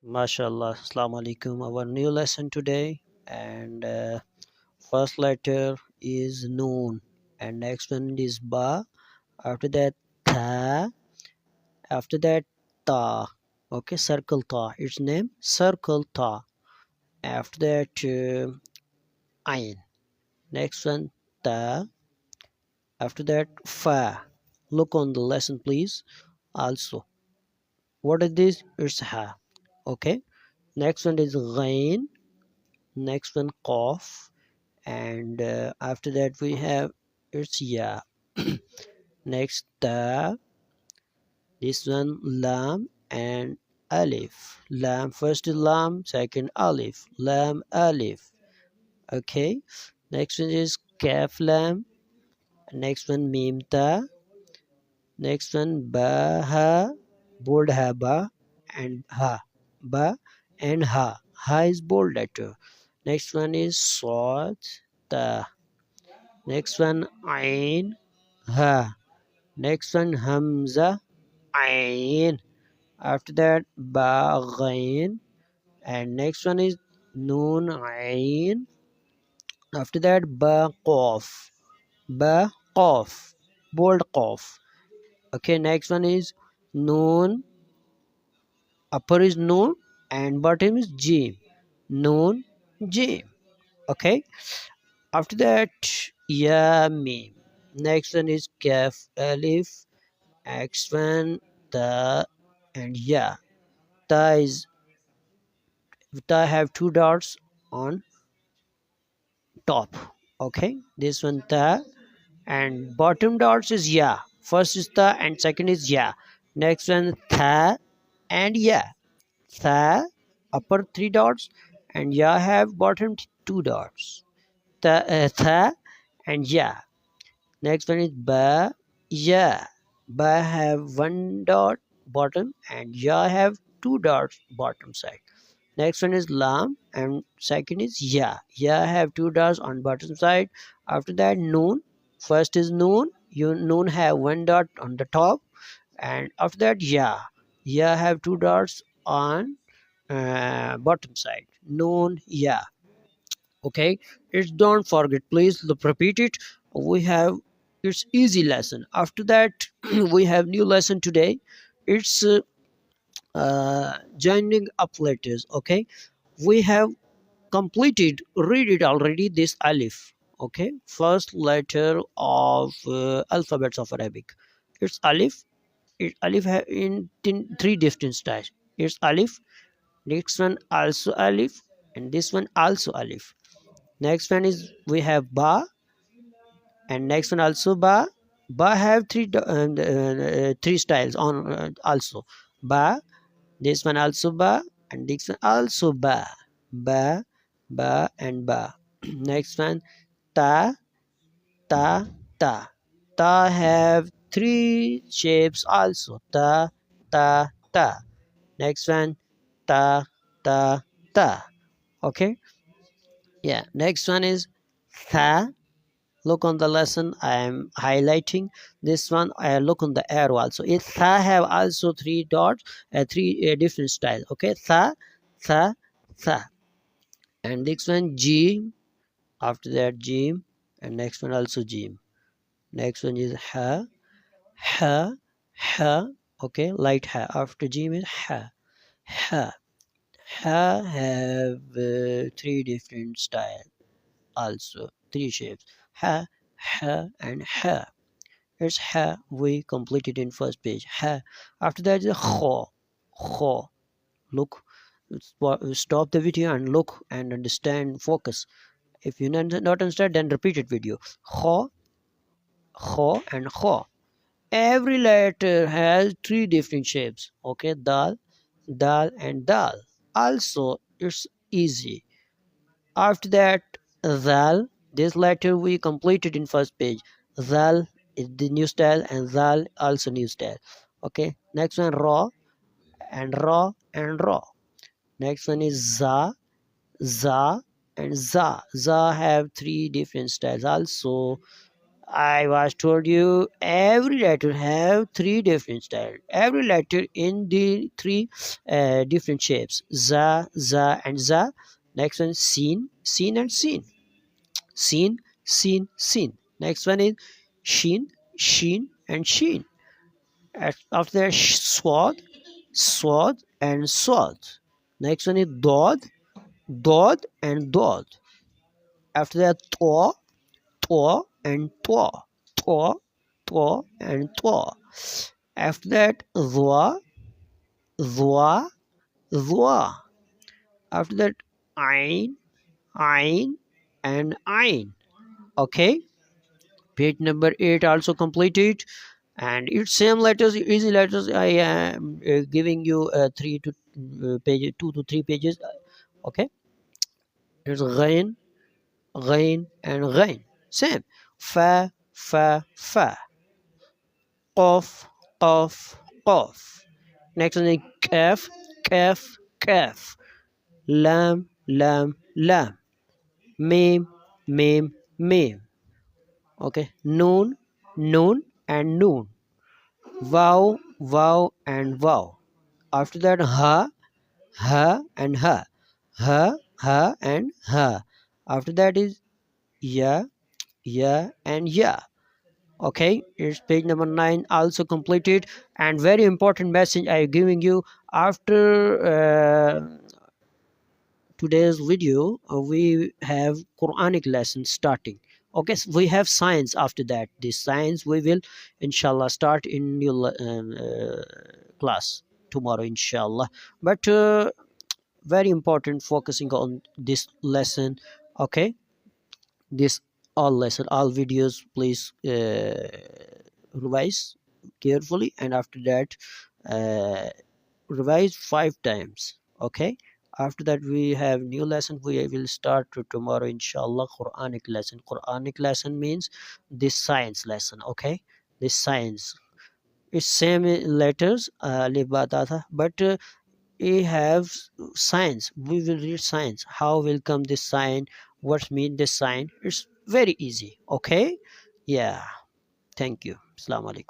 MashaAllah, Assalamu alaikum. Our new lesson today, and first letter is noon, and next one is ba. After that, tha. After that, ta. Okay, circle ta. Its name circle ta. After that, ain. Next one, ta. After that, fa. Look on the lesson, please. Also, what is this? It's ha. Okay. Next one is ghain. Next one, qaf. And after that we have it's ya. Next ta. This one lam and alif. Lam, first is lam, second alif. Lam alif. Okay. Next one is kaf lam. Next one mim ta. Next one ba ha, bold ha, ba and ha. Ba and ha. Ha is bold letter. Next one is sod ta. Next one ain ha. Next one hamza ain. After that ba ghain. And next one is noon ain. After that ba qaf. Ba qaf, bold qaf. Okay, next one is noon. Upper is noon and bottom is jim. Noon jim. Okay. After that ya mim. Next one is kaf alif. Next one ta and ya. Ta have two dots on top. Okay, this one ta and bottom dots is ya. First is ta and second is ya. Next one tha and ya. Tha upper three dots and ya have bottom two dots. Tha and ya. Next one is ba ya. Ba have one dot bottom and ya have two dots bottom side. Next one is lam and second is ya. Ya have two dots on bottom side. After that noon. First is noon. Noon have one dot on the top. And after that ya. Ya have two dots on bottom side. Noon ya. Okay. It's don't forget. Please repeat it. We have it's easy lesson. After that we have new lesson today. It's joining up letters. Okay, we have completed read it already this alif. Okay, first letter of alphabets of Arabic. It's alif. Alif in three different styles. It's alif. Next one also alif, and this one also alif. Next one is we have ba, and next one also ba. Ba have three styles on also ba. This one also ba, and this one also ba. Ba, ba, and ba. Next one ta, ta, ta. Ta have three shapes also. Ta, ta, ta. Next one ta, ta, ta. Okay. Yeah. Next one is tha. Look on the lesson. I am highlighting this one. I look on the arrow also. It tha have also three dots, three different styles. Okay, tha, tha, tha. And next one jim. After that jim, and next one also jim. Next one is ha, ha, ha. Okay, light ha. After jim is ha, ha. Ha have three different styles also, three shapes. Ha, ha, and ha. It's ha. We completed in first page. Ha. After that is kho. Kho. Look. Stop the video and look and understand. Focus. If you not understand, then repeat it video. Kho, kho, and kho. Every letter has three different shapes. Okay, dal, dal, and dal. Also, it's easy. After that, zal. This letter we completed in first page. Zal is the new style and zal also new style. Okay. Next one ra and ra and ra. Next one is za, za and za. Za have three different styles also. I was told you every letter have three different styles. Every letter in the three different shapes. Za, za, and za. Next one, sin, sin, and sin. Sin, sin, sin. Next one is shin, sheen, and sheen. After that, swad, swad, and swad. Next one is dod, dod, and dod. After that, to, to, and to. To, to, and to. After that, zwa, zwa, zwa. After that, ein, ein, and ein. Okay. Page number 8 also completed, and it's same letters, easy letters. I am giving you 2 to 3 pages. Okay, it's ghain, ghain, and ghain. Same. Fa, fa, fa. Qaf, qaf, qaf. Next one is kaf, kaf, kaf. Lam, lam, lam. Mim, mim, mim. Okay, noon, noon, and noon. Wow, wow, and wow. After that, ha, ha, and ha. Ha, ha, and ha. After that is ya, ya, and ya. Okay, it's page number 9 also completed. And very important message I am giving you after today's video. We have Quranic lesson starting. Okay, so we have science after that. This science we will inshallah start in new class tomorrow inshallah. But very important focusing on this lesson. Okay, this all lesson, all videos, please revise carefully, and after that revise 5 times. Okay, after that we have new lesson. We will start tomorrow inshallah. Quranic lesson. Quranic lesson means this science lesson. Okay, this science, it's same letters alif ba ta tha, but we have science. We will read science, how will come this sign, what mean this sign. It's very easy. Okay, yeah, thank you. Assalamu alaikum.